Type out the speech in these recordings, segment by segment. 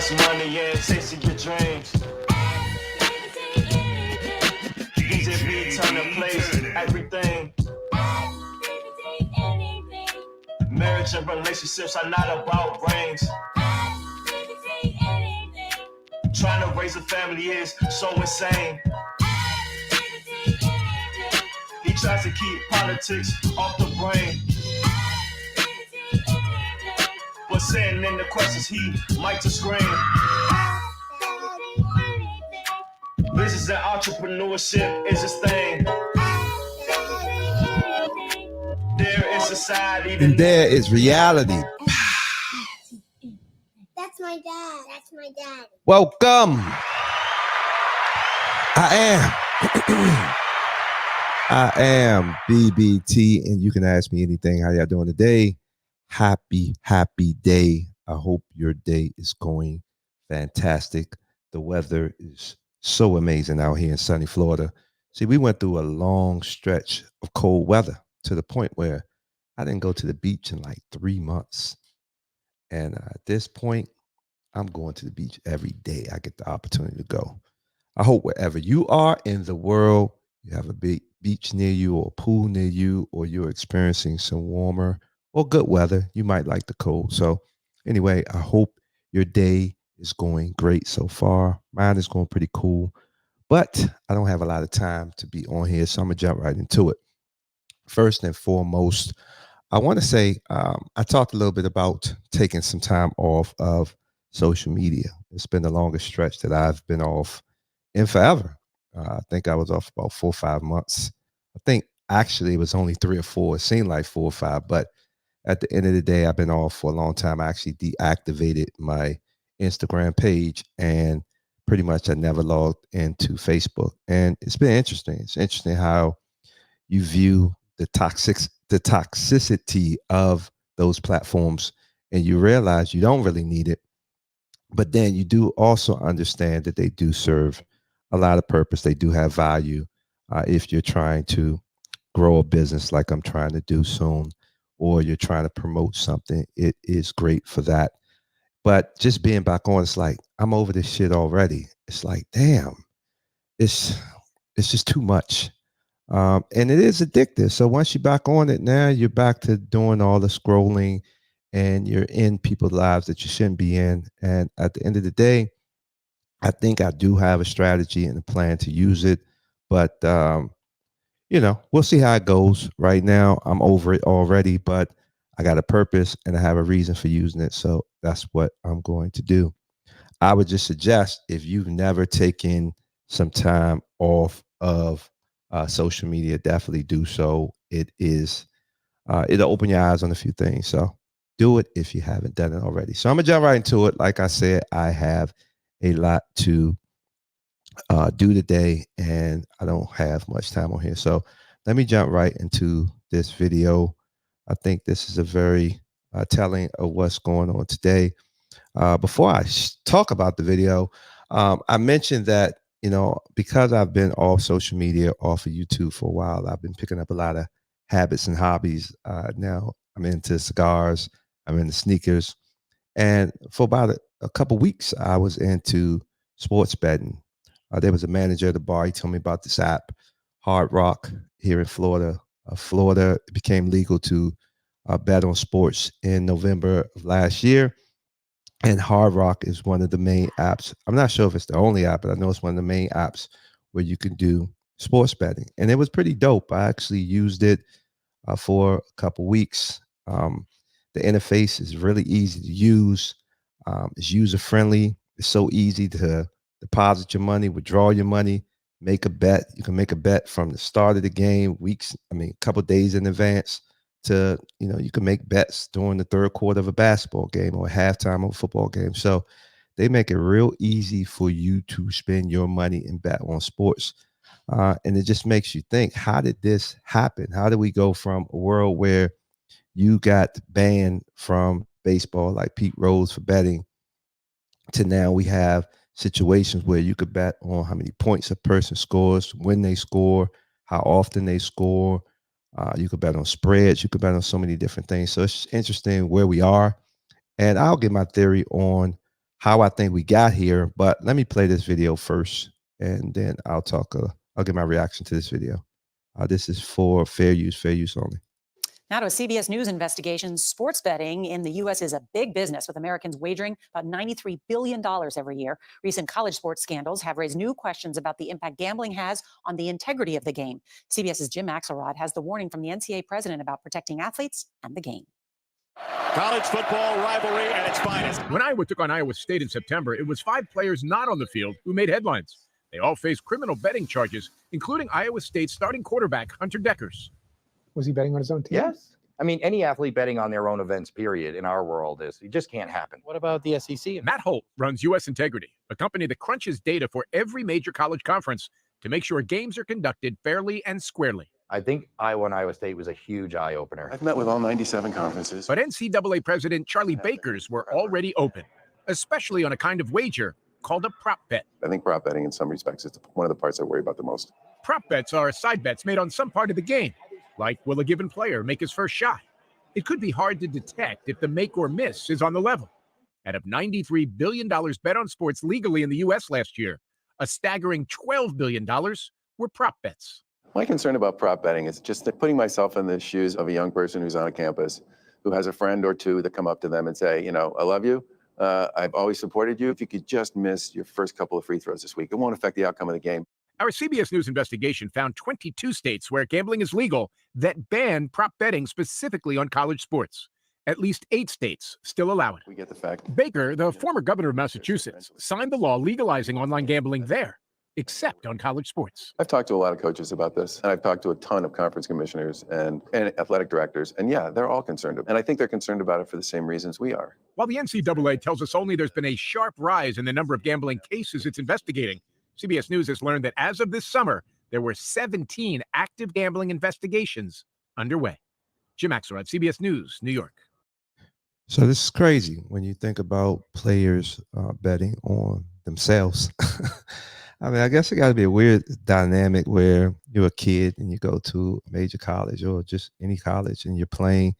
plus money and chasing your dreams. DJ B turn the place, everything. Marriage and relationships are not about rings. Trying to raise a family is so insane. He tries to keep politics off the brain. But sending in the questions, he might just scream. Business and entrepreneurship is his thing. There is society. And there is reality. That's my dad. That's my dad. Welcome. I am BBT, and you can ask me anything. How y'all doing today? Happy day. I hope your day is going fantastic. The weather is so amazing out here in sunny Florida. See, we went through a long stretch of cold weather to the point where I didn't go to the beach in like 3 months. And at this point, I'm going to the beach every day I get the opportunity to go. I hope wherever you are in the world, you have a big beach near you or a pool near you, or you're experiencing some warmer or good weather. You might like the cold. So anyway, I hope your day is going great so far. Mine is going pretty cool, but I don't have a lot of time to be on here, so I'm going to jump right into it. First and foremost, I want to say I talked a little bit about taking some time off of social media. It's been the longest stretch that I've been off in forever. I think I was off about 4 or 5 months. I think actually it was only 3 or 4. It seemed like 4 or 5, but at the end of the day, I've been off for a long time. I actually deactivated my Instagram page, and pretty much I never logged into Facebook. And it's been interesting. It's interesting how you view the toxicity of those platforms, and you realize you don't really need it. But then you do also understand that they do serve a lot of purpose. They do have value if you're trying to grow a business like I'm trying to do soon, or you're trying to promote something. It is great for that. But just being back on, it's like, I'm over this shit already. It's like, damn, it's just too much. And it is addictive. So once you're back on it, now you're back to doing all the scrolling, and you're in people's lives that you shouldn't be in. And at the end of the day, I think I do have a strategy and a plan to use it. But, we'll see how it goes. Right now, I'm over it already, but I got a purpose and I have a reason for using it. So that's what I'm going to do. I would just suggest, if you've never taken some time off of social media, definitely do so. It'll open your eyes on a few things. So do it if you haven't done it already. So I'm gonna jump right into it. Like I said, I have a lot to do today, and I don't have much time on here. So let me jump right into this video. I think this is a very telling of what's going on today. Before I talk about the video, I mentioned that, because I've been off social media, off of YouTube for a while, I've been picking up a lot of habits and hobbies. Now I'm into cigars, I'm into sneakers. And for about a couple weeks, I was into sports betting. There was a manager at the bar. He told me about this app, Hard Rock, here in Florida. Florida became legal to bet on sports in November of last year. And Hard Rock is one of the main apps. I'm not sure if it's the only app, but I know it's one of the main apps where you can do sports betting. And it was pretty dope. I actually used it for a couple weeks. The interface is really easy to use. It's user friendly. It's so easy to deposit your money, withdraw your money, make a bet. You can make a bet from the start of the game, a couple days in advance, to, you can make bets during the third quarter of a basketball game or halftime of a football game. So they make it real easy for you to spend your money and bet on sports. And it just makes you think, how did this happen? How did we go from a world where you got banned from baseball, like Pete Rose, for betting, to now we have situations where you could bet on how many points a person scores, when they score, how often they score. You could bet on spreads. You could bet on so many different things. So it's interesting where we are. And I'll give my theory on how I think we got here. But let me play this video first, and then I'll talk. I'll give my reaction to this video. This is for fair use only. Now to a CBS News investigation, sports betting in the U.S. is a big business, with Americans wagering about $93 billion every year. Recent college sports scandals have raised new questions about the impact gambling has on the integrity of the game. CBS's Jim Axelrod has the warning from the NCAA president about protecting athletes and the game. College football rivalry at its finest. When Iowa took on Iowa State in September, it was 5 players not on the field who made headlines. They all faced criminal betting charges, including Iowa State starting quarterback Hunter Dekkers. Was he betting on his own team? Yes. I mean, any athlete betting on their own events, period, in our world it just can't happen. What about the SEC? Matt Holt runs U.S. Integrity, a company that crunches data for every major college conference to make sure games are conducted fairly and squarely. I think Iowa and Iowa State was a huge eye-opener. I've met with all 97 conferences. But NCAA President Charlie Baker's were already open, especially on a kind of wager called a prop bet. I think prop betting, in some respects, is one of the parts I worry about the most. Prop bets are side bets made on some part of the game, like will a given player make his first shot? It could be hard to detect if the make or miss is on the level. Out of $93 billion bet on sports legally in the U.S. last year, a staggering $12 billion were prop bets. My concern about prop betting is just that putting myself in the shoes of a young person who's on a campus, who has a friend or two that come up to them and say, I love you. I've always supported you. If you could just miss your first couple of free throws this week, it won't affect the outcome of the game. Our CBS News investigation found 22 states where gambling is legal that ban prop betting specifically on college sports. At least 8 states still allow it. We get the fact. Baker, the former governor of Massachusetts, signed the law legalizing online gambling there, except on college sports. I've talked to a lot of coaches about this, and I've talked to a ton of conference commissioners and athletic directors, and yeah, they're all concerned. And I think they're concerned about it for the same reasons we are. While the NCAA tells us only there's been a sharp rise in the number of gambling cases it's investigating, CBS News has learned that as of this summer, there were 17 active gambling investigations underway. Jim Axelrod, CBS News, New York. So this is crazy when you think about players betting on themselves. I mean, I guess it got to be a weird dynamic where you're a kid and you go to a major college or just any college and you're playing,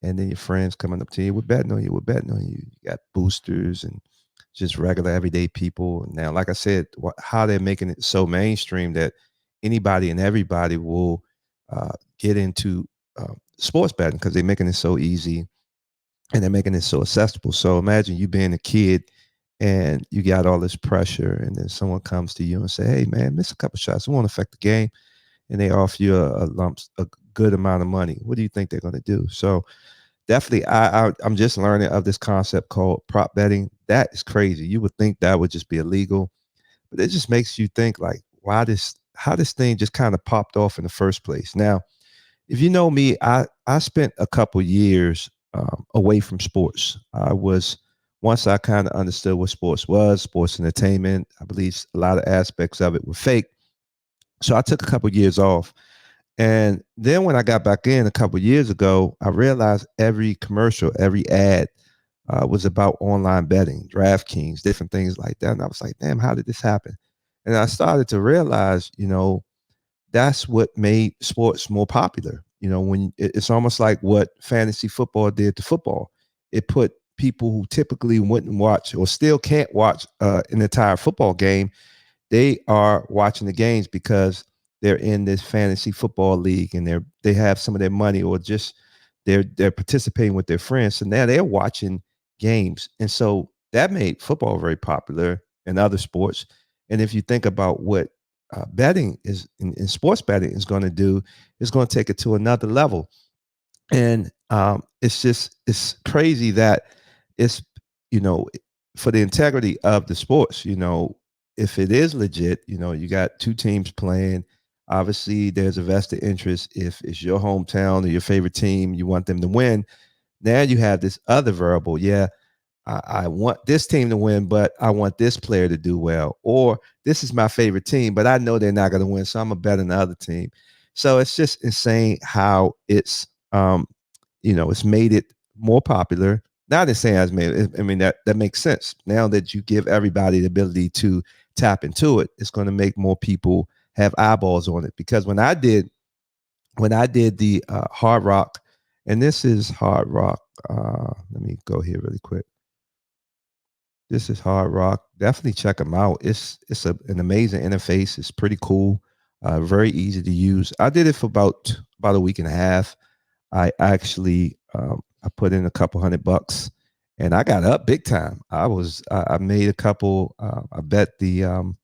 and then your friends coming up to you, we're betting on you, You got boosters and just regular everyday people. Now, like I said, how they're making it so mainstream that anybody and everybody will get into sports betting because they're making it so easy and they're making it so accessible. So imagine you being a kid and you got all this pressure, and then someone comes to you and say, hey, man, miss a couple shots. It won't affect the game. And they offer you a good amount of money. What do you think they're going to do? So definitely, I'm just learning of this concept called prop betting. That is crazy. You would think that would just be illegal, but it just makes you think like, how this thing just kind of popped off in the first place. Now, if you know me, I spent a couple years away from sports. Once I kind of understood what sports was, sports entertainment, I believe a lot of aspects of it were fake. So I took a couple years off. And then when I got back in a couple years ago, I realized every commercial, every ad was about online betting, DraftKings, different things like that. And I was like, damn, how did this happen? And I started to realize, that's what made sports more popular. When it's almost like what fantasy football did to football. It put people who typically wouldn't watch or still can't watch an entire football game. They are watching the games because they're in this fantasy football league and they have some of their money, or just they're participating with their friends. So now they're watching games. And so that made football very popular and other sports. And if you think about what betting is in sports betting is going to do, it's going to take it to another level. And it's crazy that it's, for the integrity of the sports, if it is legit, you got 2 teams playing. Obviously, there's a vested interest. If it's your hometown or your favorite team, you want them to win. Now you have this other variable. Yeah, I want this team to win, but I want this player to do well. Or this is my favorite team, but I know they're not going to win, so I'm a bet on the other team. So it's just insane how it's, it's made it more popular. Not insane as made it. I mean, that makes sense. Now that you give everybody the ability to tap into it, it's going to make more people have eyeballs on it. Because when I did the Hard Rock, and this is Hard Rock. Let me go here really quick. This is Hard Rock. Definitely check them out. It's an amazing interface. It's pretty cool. Very easy to use. I did it for about a week and a half. I actually I put in a couple $100 and I got up big time. I made a couple. I bet the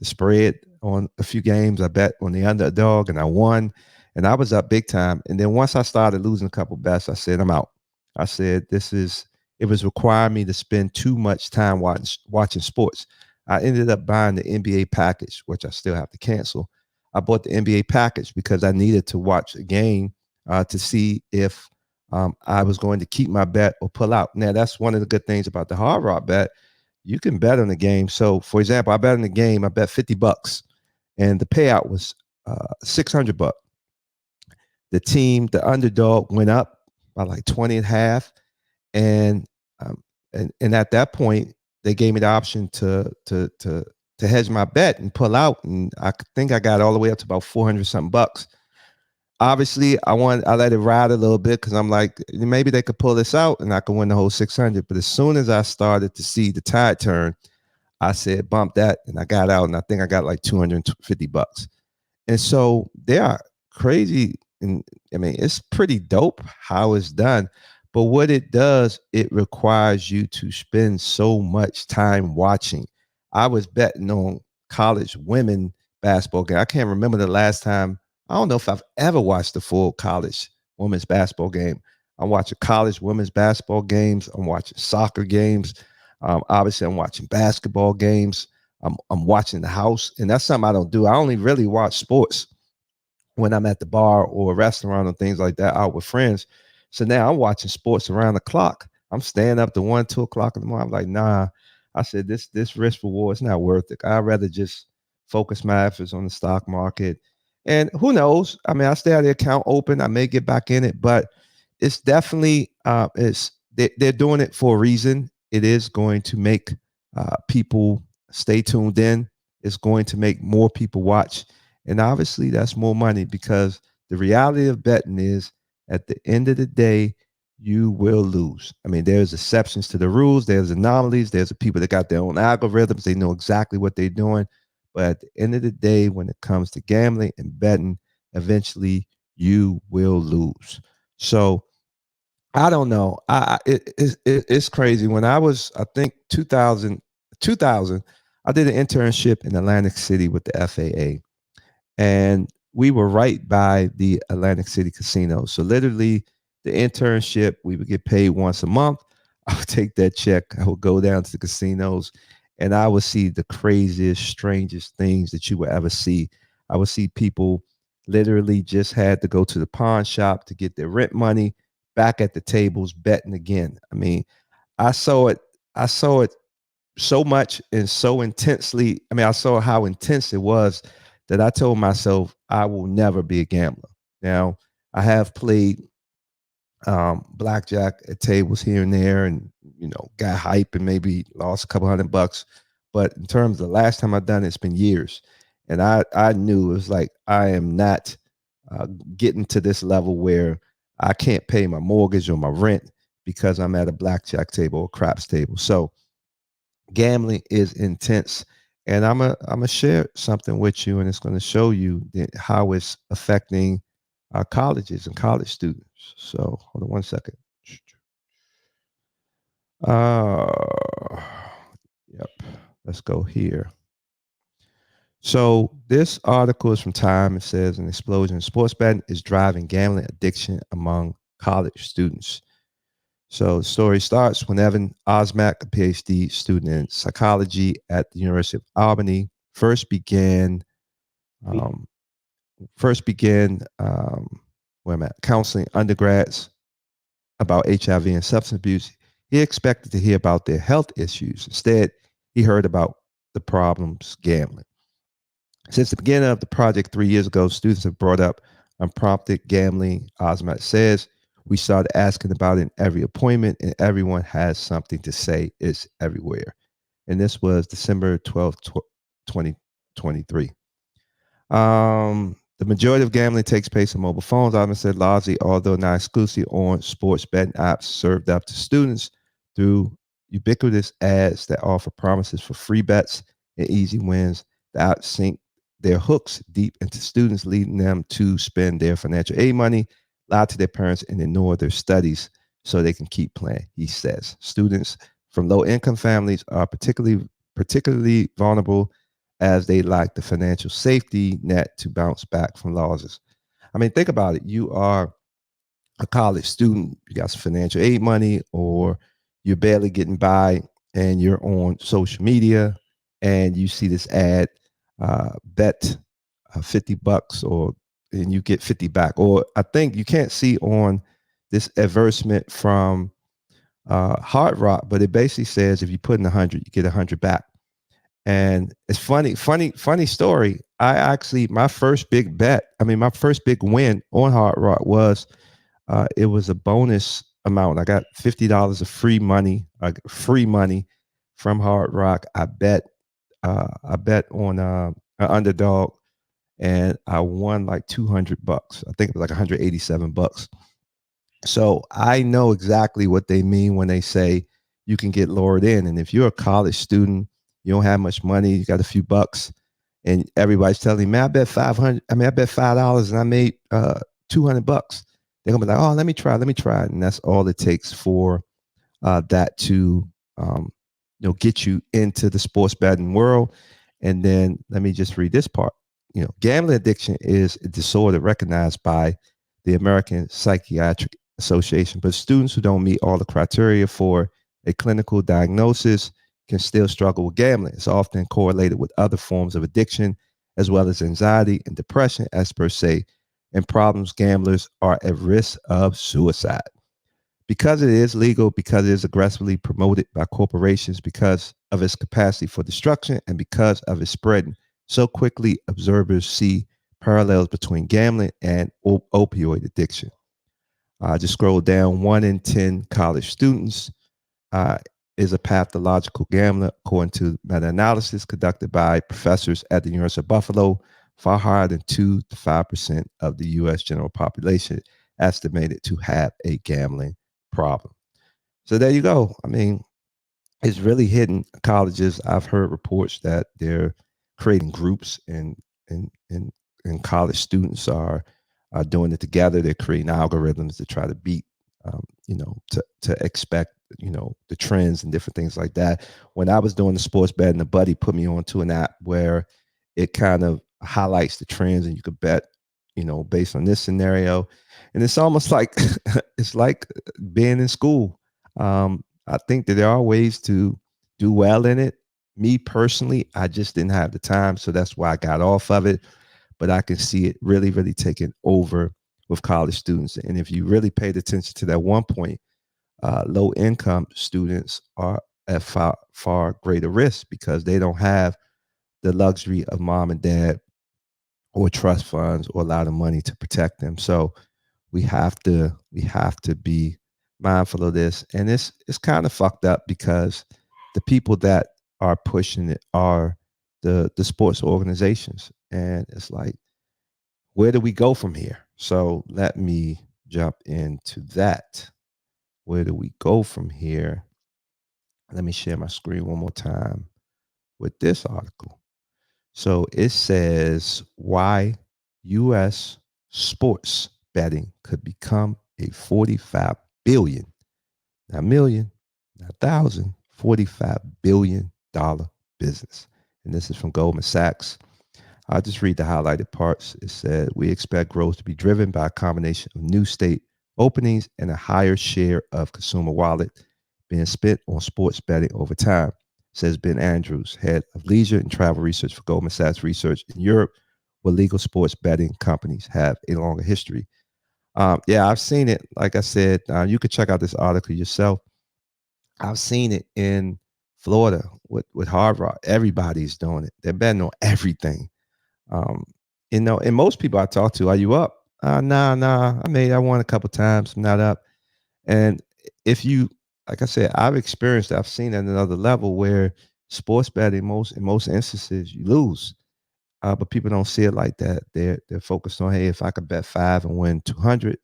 spread on a few games. I bet on the underdog and I won, and I was up big time. And then once I started losing a couple bets, I said I'm out. I said it was requiring me to spend too much time watching sports. I ended up buying the NBA package, which I still have to cancel. I bought the NBA package because I needed to watch a game to see if I was going to keep my bet or pull out. Now, that's one of the good things about the Hard Rock bet. You can bet on the game. So, for example, I bet on the game. I bet $50, and the payout was $600. The underdog, went up by like 20 and a half, and at that point, they gave me the option to hedge my bet and pull out, and I think I got all the way up to about 400 something bucks. Obviously, I let it ride a little bit because I'm like, maybe they could pull this out and I could win the whole 600. But as soon as I started to see the tide turn, I said, bump that, and I got out, and I think I got like $250. And so they are crazy. And I mean, it's pretty dope how it's done. But what it does, it requires you to spend so much time watching. I was betting on college women basketball game. I can't remember the last time. I don't know if I've ever watched the full college women's basketball game. I'm watching college women's basketball games. I'm watching soccer games. Obviously, I'm watching basketball games. I'm watching the house, and that's something I don't do. I only really watch sports when I'm at the bar or a restaurant or things like that out with friends. So now I'm watching sports around the clock. I'm staying up to 1, 2 o'clock in the morning. I'm like, nah. I said this risk reward is not worth it. I'd rather just focus my efforts on the stock market. And who knows? I mean, I stay have the account open. I may get back in it, but it's definitely they're doing it for a reason. It is going to make people stay tuned in. It's going to make more people watch. And obviously that's more money, because the reality of betting is at the end of the day, you will lose. I mean, there's exceptions to the rules. There's anomalies. There's the people that got their own algorithms. They know exactly what they're doing. But at the end of the day, when it comes to gambling and betting, eventually you will lose. So I don't know. It's crazy. When I was, I think 2000, I did an internship in Atlantic City with the FAA, and we were right by the Atlantic City casino. So literally, the internship, we would get paid once a month. I would take that check. I would go down to the casinos, and I would see the craziest, strangest things that you would ever see. I would see people literally just had to go to the pawn shop to get their rent money, back at the tables betting again. I mean, I saw it. I saw it so much and so intensely. I mean, I saw how intense it was that I told myself I will never be a gambler. Now, I have played blackjack at tables here and there, and got hype and maybe lost a couple $100. But in terms of the last time I've done it, it's been years, and I knew it was like I am not getting to this level where I can't pay my mortgage or my rent because I'm at a blackjack table or craps table. So gambling is intense, and I'm a share something with you, and it's going to show you how it's affecting our colleges and college students. So hold on one second. Yep. Let's go here. So this article is from Time. It says an explosion in sports betting is driving gambling addiction among college students. So the story starts when Evan Osmak, a PhD student in psychology at the University of Albany, first began counseling undergrads about HIV and substance abuse. He expected to hear about their health issues. Instead, he heard about the problems gambling. Since the beginning of the project 3 years ago, students have brought up unprompted gambling. Osmat says, we started asking about it in every appointment, and everyone has something to say. It's everywhere. And this was December 12th, 2023. The majority of gambling takes place on mobile phones. Osmat said largely, although not exclusively, on sports betting apps served up to students through ubiquitous ads that offer promises for free bets and easy wins that sink their hooks deep into students, leading them to spend their financial aid money, lie to their parents, and ignore their studies so they can keep playing. He says students from low-income families are particularly vulnerable as they lack the financial safety net to bounce back from losses. I mean, think about it. You are a college student, you got some financial aid money, or you're barely getting by, and you're on social media and you see this ad, bet $50 and you get 50 back. Or I think you can't see on this advertisement from Hard Rock, but it basically says if you put in 100, you get 100 back. And it's funny story. My first big win on Hard Rock was it was a bonus amount. I got $50 of free money from Hard Rock. I bet on an underdog, and I won like $200. I think it was like $187. So I know exactly what they mean when they say you can get lured in. And if you're a college student, you don't have much money, you got a few bucks, and everybody's telling you, man, I bet $5 and I made $200. They're gonna be like, oh, let me try. And that's all it takes for that to get you into the sports betting world. And then let me just read this part. Gambling addiction is a disorder recognized by the American Psychiatric Association, but students who don't meet all the criteria for a clinical diagnosis can still struggle with gambling. It's often correlated with other forms of addiction, as well as anxiety and depression, experts say, and problems gamblers are at risk of suicide. Because it is legal, because it is aggressively promoted by corporations, because of its capacity for destruction, and because of its spreading so quickly, observers see parallels between gambling and opioid addiction. Just scroll down. 1 in 10 college students is a pathological gambler, according to meta-analysis conducted by professors at the University of Buffalo. Far higher than 2 to 5% of the U.S. general population estimated to have a gambling problem. So there you go. I mean, it's really hitting colleges. I've heard reports that they're creating groups, and college students are doing it together. They're creating algorithms to try to beat, to expect, the trends and different things like that. When I was doing the sports betting, a buddy put me onto an app where it kind of highlights the trends, and you could bet, based on this scenario. And it's almost like it's like being in school. I think that there are ways to do well in it. Me personally, I just didn't have the time, so that's why I got off of it. But I can see it really, really taking over with college students. And if you really paid attention to that one point, low income students are at far greater risk because they don't have the luxury of mom and dad or trust funds or a lot of money to protect them. So we have to be mindful of this. And it's kind of fucked up because the people that are pushing it are the sports organizations. And it's like, where do we go from here? So let me jump into that. Where do we go from here? Let me share my screen one more time with this article. So it says why U.S. sports betting could become a $45 billion, not million, not thousand, $45 billion business. And this is from Goldman Sachs. I'll just read the highlighted parts. It said, we expect growth to be driven by a combination of new state openings and a higher share of consumer wallet being spent on sports betting over time, says Ben Andrews, head of leisure and travel research for Goldman Sachs Research in Europe, where legal sports betting companies have a longer history. Yeah, I've seen it. Like I said, you could check out this article yourself. I've seen it in Florida with Hard Rock. Everybody's doing it. They're betting on everything. And most people I talk to, are you up? Nah. I won a couple times. I'm not up. And if you, like I said, I've seen at another level where sports betting, in most instances, you lose. But people don't see it like that. They're focused on, hey, if I could bet 5 and win 200,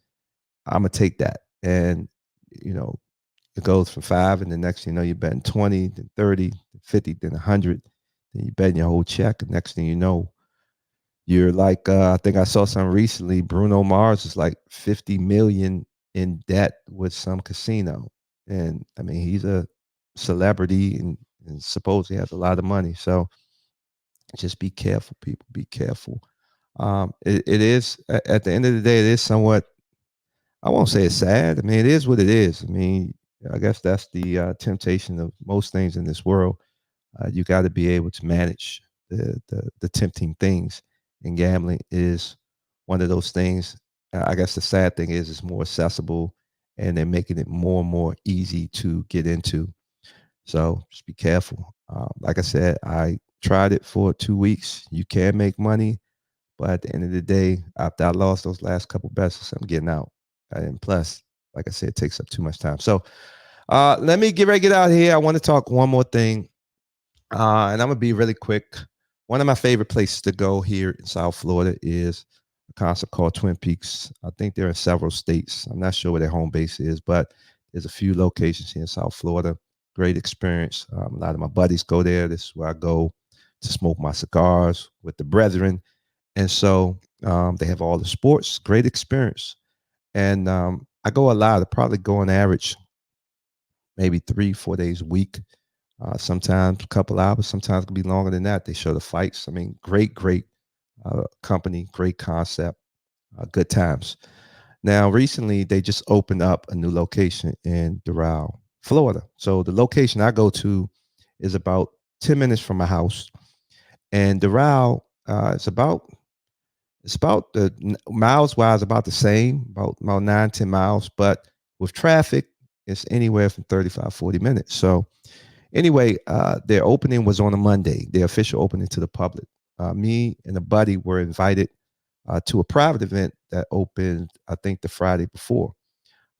I'm gonna take that. And it goes from 5, and the next thing you know, you're betting 20, then 30, then 50, then 100. Then you're betting your whole check. And next thing you know, you're like, I think I saw something recently. Bruno Mars is like 50 million in debt with some casino. And I mean, he's a celebrity and supposedly has a lot of money. So just be careful, people. Be careful. It is, at the end of the day, it is somewhat, I won't say it's sad. I mean, it is what it is. I mean, I guess that's the temptation of most things in this world. You got to be able to manage the tempting things, and gambling is one of those things. I guess the sad thing is it's more accessible, and they're making it more and more easy to get into. So just be careful. Like I said, I tried it for 2 weeks. You can make money, but at the end of the day, after I lost those last couple bets, I'm getting out. And plus, like I said, it takes up too much time. So let me get ready to get out here. I want to talk one more thing. And I'm going to be really quick. One of my favorite places to go here in South Florida is a concert called Twin Peaks. I think they're in several states. I'm not sure where their home base is, but there's a few locations here in South Florida. Great experience. A lot of my buddies go there. This is where I go to smoke my cigars with the brethren. And so they have all the sports. Great experience. And I go a lot. I probably go on average maybe 3-4 days a week. Sometimes a couple hours, sometimes it can be longer than that. They show the fights. I mean, great company, great concept, good times. Now, recently, they just opened up a new location in Doral, Florida. So the location I go to is about 10 minutes from my house. And Doral, it's about the miles wise, about the same, about 9-10 miles. But with traffic, it's anywhere from 35, 40 minutes. So anyway, their opening was on a Monday, their official opening to the public. Me and a buddy were invited to a private event that opened, I think, the Friday before.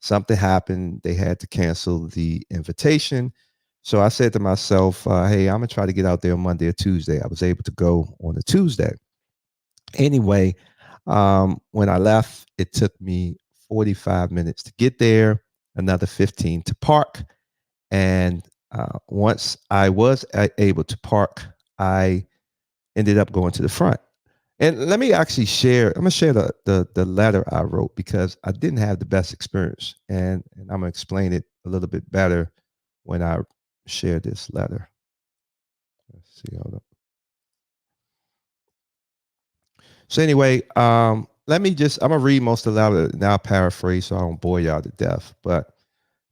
Something happened. They had to cancel the invitation. So I said to myself, hey, I'm going to try to get out there on Monday or Tuesday. I was able to go on a Tuesday. Anyway, when I left, it took me 45 minutes to get there, another 15 to park. And once I was able to park, I ended up going to the front. And let me actually share, I'm going to share the letter I wrote because I didn't have the best experience. And I'm going to explain it a little bit better when I share this letter. Let's see, hold up. So anyway, I'm going to read most of the letter, now paraphrase so I don't bore y'all to death. But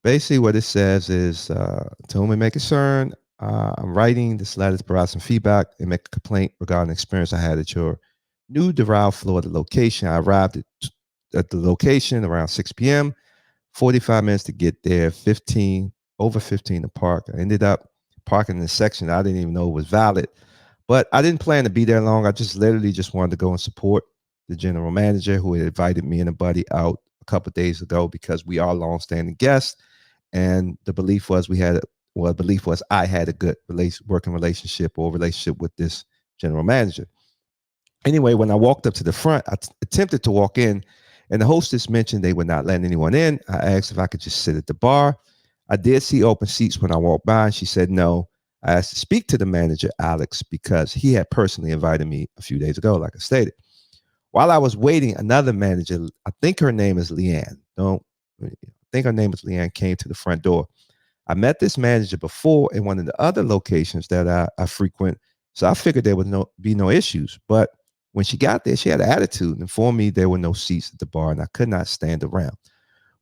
basically what it says is, to whom it may concern, I'm writing this letter to provide some feedback and make a complaint regarding the experience I had at your new Doral, Florida location. I arrived at the location around 6 p.m., 45 minutes to get there, over 15 to park. I ended up parking in a section I didn't even know was valid, but I didn't plan to be there long. I literally just wanted to go and support the general manager who had invited me and a buddy out a couple of days ago because we are longstanding guests. And the belief was I had a good working relationship with this general manager. Anyway, when I walked up to the front, I attempted to walk in, and the hostess mentioned they would not let anyone in. I asked if I could just sit at the bar. I did see open seats when I walked by, and she said no. I asked to speak to the manager, Alex, because he had personally invited me a few days ago, like I stated. While I was waiting, another manager, I think her name is Leanne. Came to the front door. I met this manager before in one of the other locations that I frequent, so I figured there would be no issues. But when she got there, she had an attitude and informed me there were no seats at the bar and I could not stand around.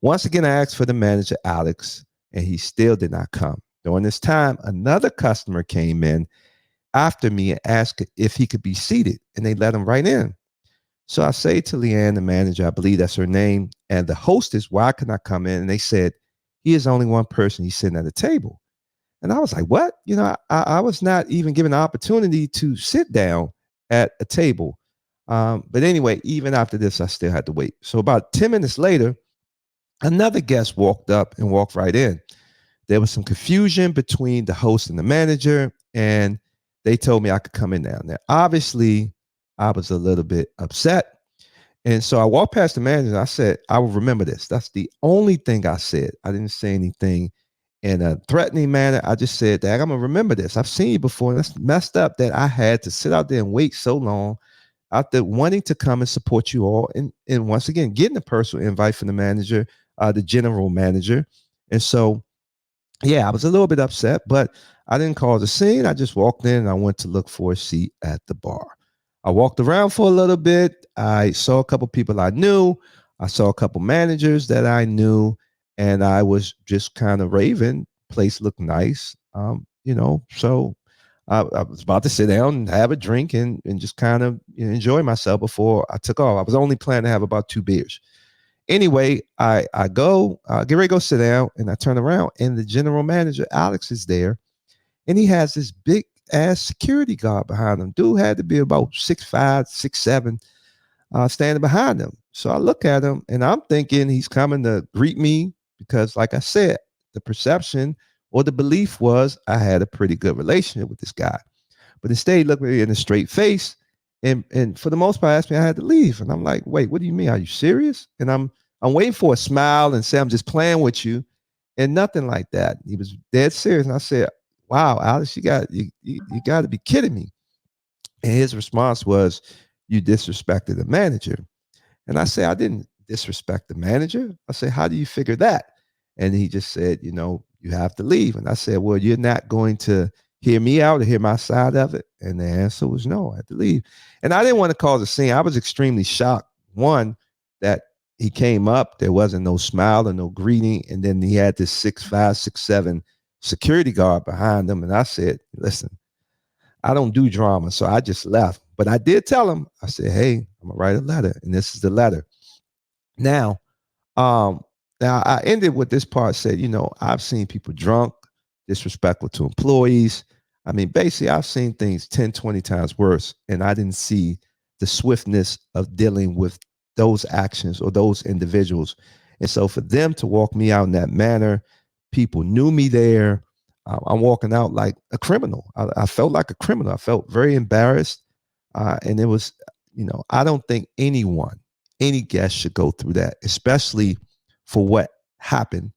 Once again, I asked for the manager, Alex, and he still did not come. During this time, another customer came in after me and asked if he could be seated, and they let him right in. So I say to Leanne, the manager, I believe that's her name, and the hostess, why couldn't I come in? And they said, he is only one person. He's sitting at a table. And I was like, what? I was not even given the opportunity to sit down at a table. But anyway, even after this, I still had to wait. So about 10 minutes later, another guest walked up and walked right in. There was some confusion between the host and the manager, and they told me I could come in now. Now, obviously, I was a little bit upset. And so I walked past the manager and I said, I will remember this. That's the only thing I said. I didn't say anything in a threatening manner. I just said, Dad, I'm going to remember this. I've seen you before. That's messed up that I had to sit out there and wait so long after wanting to come and support you all. And once again, getting a personal invite from the manager, the general manager. And so, yeah, I was a little bit upset, but I didn't cause a scene. I just walked in and I went to look for a seat at the bar. I walked around for a little bit. I saw a couple people I knew. I saw a couple managers that I knew, and I was just kind of raving. Place looked nice, so I was about to sit down and have a drink and just kind of enjoy myself before I took off. I was only planning to have about 2 beers. Anyway, I go, get ready to go sit down, and I turn around, and the general manager, Alex, is there, and he has this big ass security guard behind him. Dude had to be about 6'5", 6'7", standing behind him. So I look at him, and I'm thinking he's coming to greet me because, like I said, the perception or the belief was I had a pretty good relationship with this guy. But instead, he looked me in the straight face, and for the most part, asked me I had to leave. And I'm like, wait, what do you mean? Are you serious? And I'm waiting for a smile and say I'm just playing with you, and nothing like that. He was dead serious, and I said, wow, Alex, you got to be kidding me. And his response was, you disrespected the manager. And I said, I didn't disrespect the manager. I said, how do you figure that? And he just said, you have to leave. And I said, well, you're not going to hear me out or hear my side of it. And the answer was no, I had to leave. And I didn't want to cause a scene. I was extremely shocked. One, that he came up, there wasn't no smile or no greeting. And then he had this 6'5", 6'7" security guard behind him. And I said, listen, I don't do drama. So I just left. But I did tell him, I said, hey, I'm gonna write a letter. And this is the letter. Now I ended with this part, said, I've seen people drunk, disrespectful to employees. I mean, basically, I've seen things 10, 20 times worse, and I didn't see the swiftness of dealing with those actions or those individuals. And so for them to walk me out in that manner, people knew me there. I'm walking out like a criminal. I felt like a criminal. I felt very embarrassed. And it was, I don't think any guest should go through that, especially for what happened,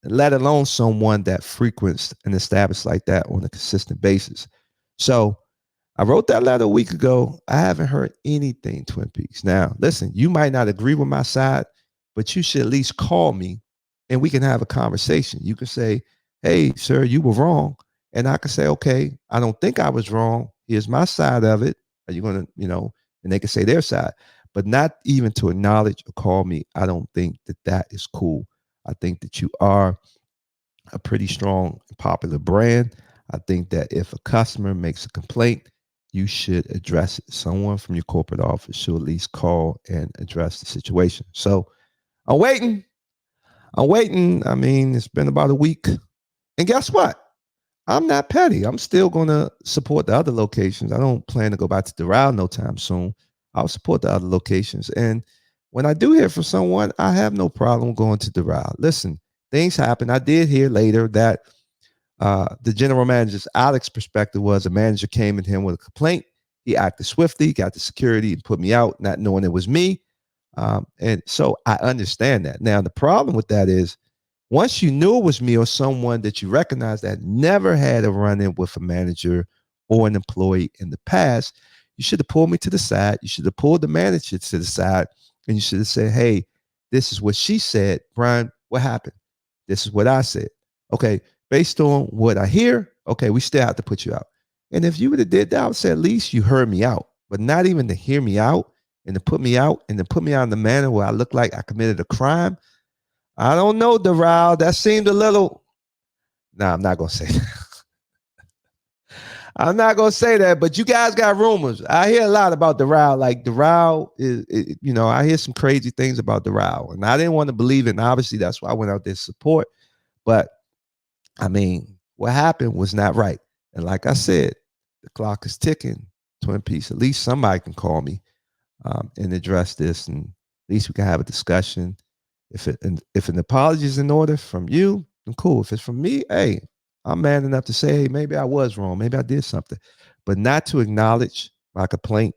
let alone someone that frequents an establishment like that on a consistent basis. So I wrote that letter a week ago. I haven't heard anything, Twin Peaks. Now, listen, you might not agree with my side, but you should at least call me and we can have a conversation. You can say, hey, sir, you were wrong. And I can say, okay, I don't think I was wrong. Here's my side of it. Are you going to, and they can say their side. But not even to acknowledge or call me, I don't think that is cool. I think that you are a pretty strong and popular brand. I think that if a customer makes a complaint, you should address it. Someone from your corporate office should at least call and address the situation. So I'm waiting. I mean, it's been about a week. And guess what? I'm not petty. I'm still going to support the other locations. I don't plan to go back to Doral no time soon. I'll support the other locations. And when I do hear from someone, I have no problem going to Doral. Listen, things happen. I did hear later that the general manager's Alex perspective was a manager came at him with a complaint. He acted swiftly, got the security and put me out, not knowing it was me. And so I understand that. Now, the problem with that is once you knew it was me or someone that you recognize that never had a run-in with a manager or an employee in the past, you should have pulled me to the side. You should have pulled the manager to the side and you should have said, hey, this is what she said. Brian, what happened? This is what I said. Okay, based on what I hear, okay, we still have to put you out. And if you would have did that, I would say at least you heard me out, but not even to hear me out and to put me out and to put me out in the manner where I look like I committed a crime. I don't know, Doral. That seemed a little. Nah, I'm not going to say that. I'm not going to say that, but you guys got rumors. I hear a lot about Doral. Like Doral is, I hear some crazy things about Doral. And I didn't want to believe it. And obviously, that's why I went out there to support. But, I mean, what happened was not right. And like I said, the clock is ticking, Twin Peaks. At least somebody can call me and address this. And at least we can have a discussion. If an apology is in order from you, then cool. If it's from me, hey, I'm man enough to say, hey, maybe I was wrong. Maybe I did something. But not to acknowledge my complaint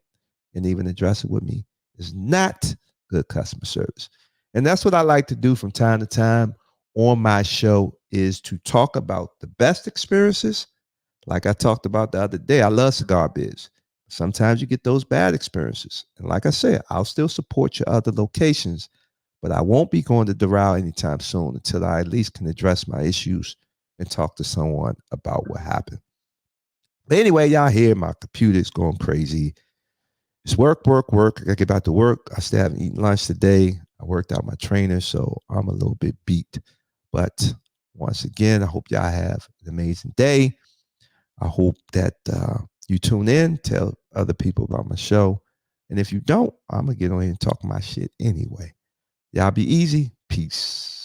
and even address it with me is not good customer service. And that's what I like to do from time to time on my show is to talk about the best experiences. Like I talked about the other day, I love cigar biz. Sometimes you get those bad experiences. And like I said, I'll still support your other locations, but I won't be going to Doral anytime soon until I at least can address my issues and talk to someone about what happened. But anyway, y'all hear my computer is going crazy. It's work. I gotta get back to work. I still haven't eaten lunch today. I worked out my trainer, so I'm a little bit beat. But once again, I hope y'all have an amazing day. I hope that you tune in, tell other people about my show. And if you don't, I'm going to get on here and talk my shit anyway. Y'all be easy. Peace.